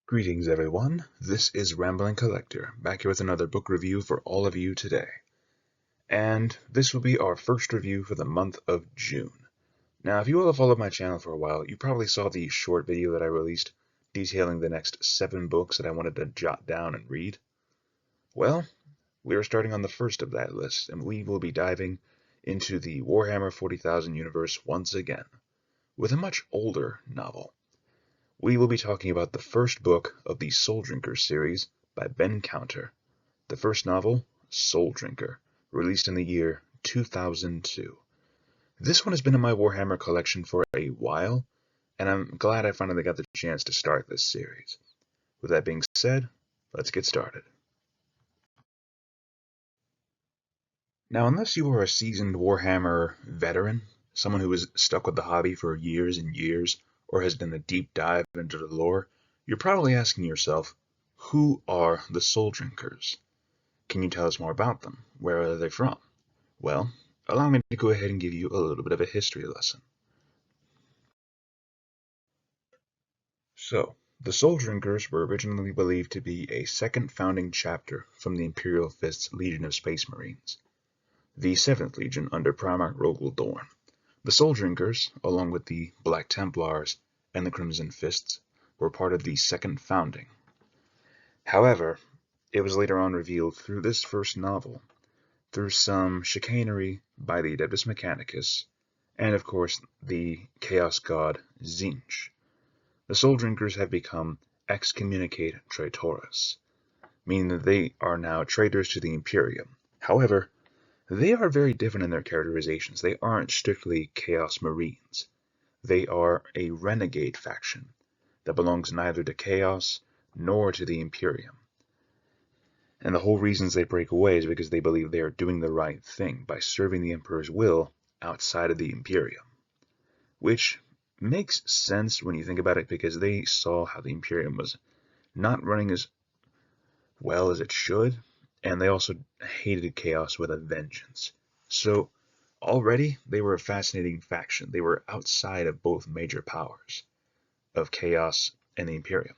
Greetings everyone, this is Rambling Collector, back here with another book review for all of you today. And this will be our first review for the month of June. Now if you all have followed my channel for a while, you probably saw the short video that I released detailing the next 7 books that I wanted to jot down and read. Well, we are starting on the first of that list, and we will be diving into the Warhammer 40,000 universe once again, with a much older novel. We will be talking about the first book of the Soul Drinker series by Ben Counter. The first novel, Soul Drinker, released in the year 2002. This one has been in my Warhammer collection for a while, and I'm glad I finally got the chance to start this series. With that being said, let's get started. Now, unless you are a seasoned Warhammer veteran, someone who has stuck with the hobby for years and years, or has done a deep dive into the lore, you're probably asking yourself, who are the Soul Drinkers? Can you tell us more about them? Where are they from? Well, allow me to go ahead and give you a little bit of a history lesson. So, the Soul Drinkers were originally believed to be a second founding chapter from the Imperial Fist's Legion of Space Marines, the 7th Legion under Primarch Rogel Dorn. The Soul Drinkers, along with the Black Templars and the Crimson Fists, were part of the second founding. However, it was later on revealed through this first novel, through some chicanery by the Adeptus Mechanicus, and of course the Chaos God Tzeentch. The Soul Drinkers have become excommunicate traitores, meaning that they are now traitors to the Imperium. However, they are very different in their characterizations. They aren't strictly Chaos Marines. They are a renegade faction that belongs neither to Chaos nor to the Imperium. And the whole reasons they break away is because they believe they are doing the right thing by serving the Emperor's will outside of the Imperium. Which makes sense when you think about it, because they saw how the Imperium was not running as well as it should, and they also hated Chaos with a vengeance. So already they were a fascinating faction. They were outside of both major powers of Chaos and the Imperium.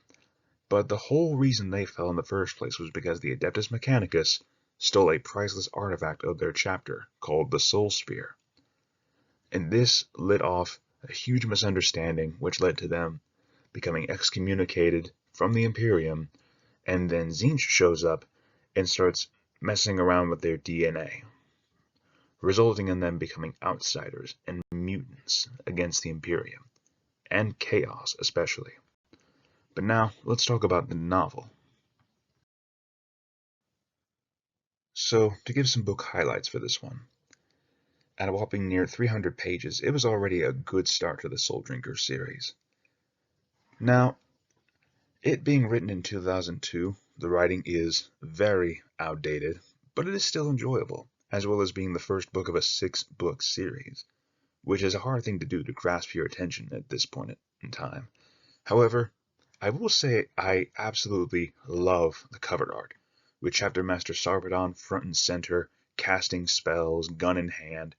But the whole reason they fell in the first place was because the Adeptus Mechanicus stole a priceless artifact of their chapter called the Soul Spear. And this lit off a huge misunderstanding, which led to them becoming excommunicated from the Imperium, and then Tzeentch shows up and starts messing around with their DNA, resulting in them becoming outsiders and mutants against the Imperium, and Chaos especially. But now, let's talk about the novel. So, to give some book highlights for this one, at a whopping near 300 pages, it was already a good start to the Soul Drinker series. Now, it being written in 2002, the writing is very outdated, but it is still enjoyable, as well as being the first book of a 6-book series, which is a hard thing to do to grasp your attention at this point in time. However, I will say I absolutely love the cover art, with Chapter Master Sarpedon front and center, casting spells, gun in hand.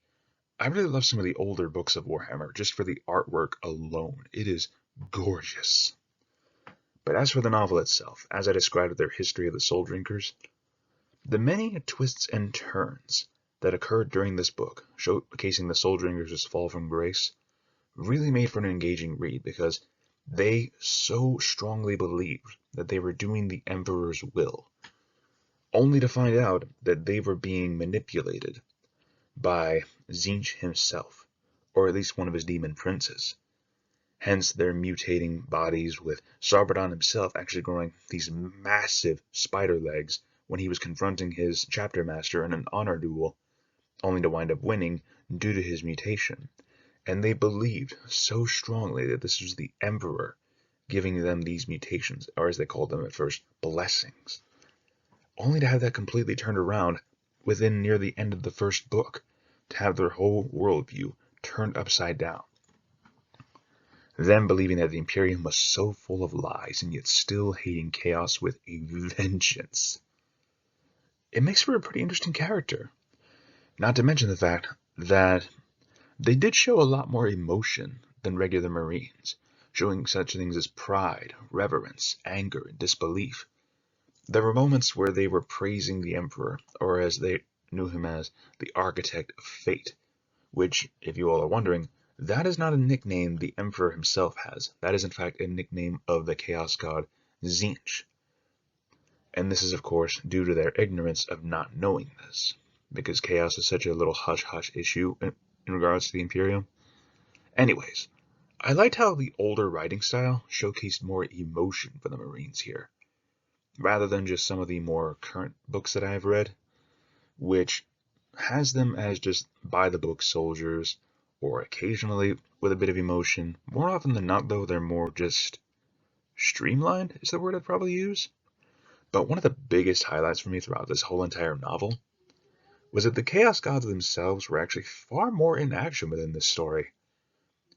I really love some of the older books of Warhammer, just for the artwork alone. It is gorgeous. But as for the novel itself, as I described their history of the Soul Drinkers, the many twists and turns that occurred during this book, showcasing the Soul Drinkers' fall from grace, really made for an engaging read, because they so strongly believed that they were doing the Emperor's will, only to find out that they were being manipulated by Tzeentch himself, or at least one of his demon princes. Hence their mutating bodies, with Sarpedon himself actually growing these massive spider legs when he was confronting his chapter master in an honor duel, only to wind up winning due to his mutation. And they believed so strongly that this was the Emperor giving them these mutations, or as they called them at first, blessings, only to have that completely turned around within near the end of the first book, to have their whole worldview turned upside down. Them believing that the Imperium was so full of lies, and yet still hating Chaos with a vengeance. It makes for a pretty interesting character. Not to mention the fact that they did show a lot more emotion than regular Marines, showing such things as pride, reverence, anger, and disbelief. There were moments where they were praising the Emperor, or as they knew him as, the Architect of Fate, which, if you all are wondering, that is not a nickname the Emperor himself has. That is in fact a nickname of the Chaos God Tzeentch. And this is of course due to their ignorance of not knowing this, because chaos is such a little hush-hush issue in regards to the Imperium. Anyways, I liked how the older writing style showcased more emotion for the Marines here, rather than just some of the more current books that I have read, which has them as just by-the-book soldiers, or occasionally with a bit of emotion. More often than not, though, they're more just streamlined, is the word I'd probably use. But one of the biggest highlights for me throughout this whole entire novel was that the Chaos Gods themselves were actually far more in action within this story,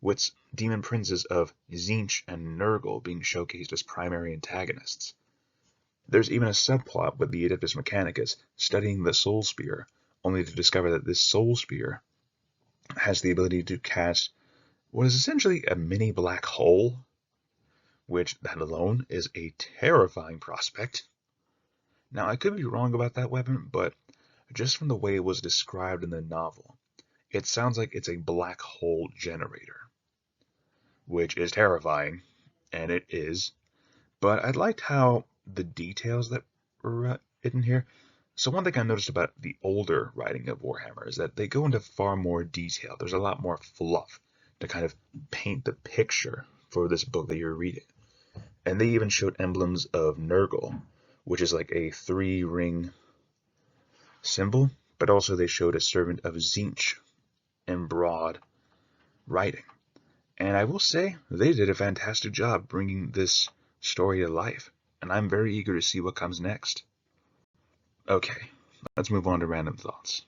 with demon princes of Tzeentch and Nurgle being showcased as primary antagonists. There's even a subplot with the Adeptus Mechanicus studying the Soul Spear, only to discover that this Soul Spear has the ability to cast what is essentially a mini black hole, which that alone is a terrifying prospect. Now, I could be wrong about that weapon, but just from the way it was described in the novel, it sounds like it's a black hole generator, which is terrifying, and it is. But I liked how the details that were hidden here. So one thing I noticed about the older writing of Warhammer is that they go into far more detail. There's a lot more fluff to kind of paint the picture for this book that you're reading. And they even showed emblems of Nurgle, which is like a 3-ring symbol, but also they showed a servant of Tzeentch in broad writing. And I will say, they did a fantastic job bringing this story to life, and I'm very eager to see what comes next. Okay, let's move on to random thoughts.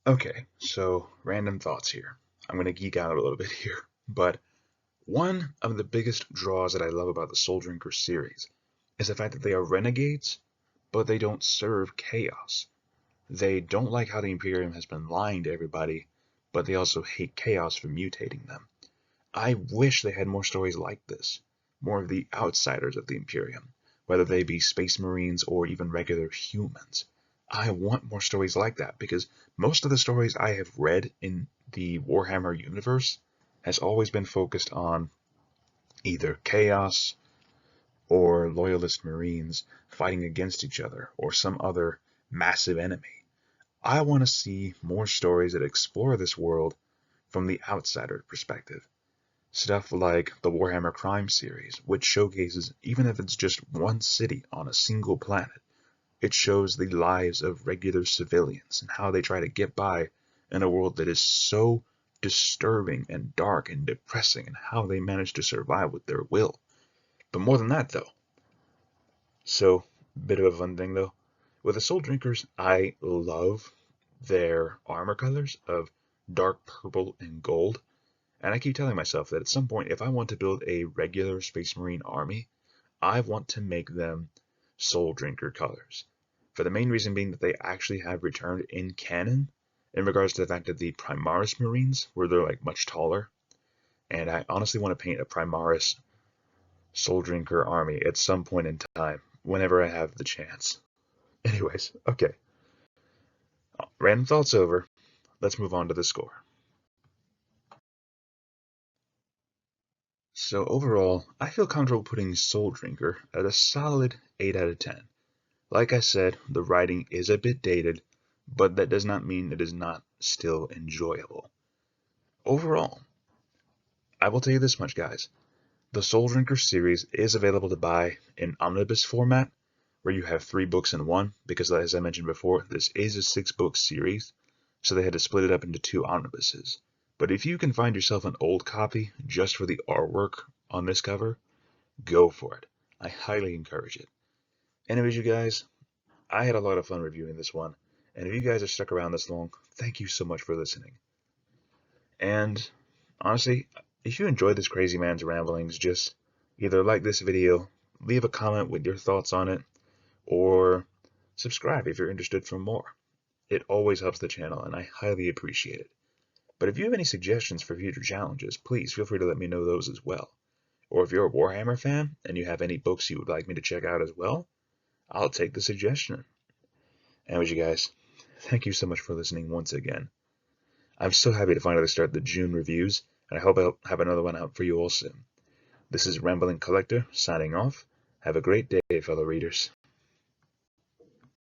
Okay, so random thoughts here. I'm going to geek out a little bit here, but one of the biggest draws that I love about the Soul Drinker series is the fact that they are renegades, but they don't serve chaos. They don't like how the Imperium has been lying to everybody, but they also hate chaos for mutating them. I wish they had more stories like this, more of the outsiders of the Imperium, whether they be Space Marines or even regular humans. I want more stories like that, because most of the stories I have read in the Warhammer universe has always been focused on either chaos or loyalist Marines fighting against each other or some other massive enemy. I want to see more stories that explore this world from the outsider perspective. Stuff like the Warhammer Crime series, which showcases, even if it's just one city on a single planet, it shows the lives of regular civilians and how they try to get by in a world that is so disturbing and dark and depressing, and how they manage to survive with their will. But more than that, though. So, bit of a fun thing, though. With the Soul Drinkers, I love their armor colors of dark purple and gold. And I keep telling myself that at some point, if I want to build a regular Space Marine army, I want to make them Soul Drinker colors. For the main reason being that they actually have returned in canon in regards to the fact that the Primaris Marines, where they're like much taller, and I honestly want to paint a Primaris Soul Drinker army at some point in time, whenever I have the chance. Anyways, okay. Random thoughts over. Let's move on to the score. So overall, I feel comfortable putting Soul Drinker at a solid 8 out of 10. Like I said, the writing is a bit dated, but that does not mean it is not still enjoyable. Overall, I will tell you this much, guys. The Soul Drinker series is available to buy in omnibus format, where you have 3 books in one, because as I mentioned before, this is a 6-book series, so they had to split it up into 2 omnibuses. But if you can find yourself an old copy just for the artwork on this cover, go for it. I highly encourage it. Anyways, you guys, I had a lot of fun reviewing this one, and if you guys are stuck around this long, thank you so much for listening. And honestly, if you enjoyed this crazy man's ramblings, just either like this video, leave a comment with your thoughts on it, or subscribe if you're interested for more. It always helps the channel, and I highly appreciate it. But if you have any suggestions for future challenges, please feel free to let me know those as well. Or if you're a Warhammer fan and you have any books you would like me to check out as well, I'll take the suggestion. Anyways, you guys, thank you so much for listening once again. I'm so happy to finally start the June reviews, and I hope I'll have another one out for you all soon. This is Rambling Collector signing off. Have a great day, fellow readers.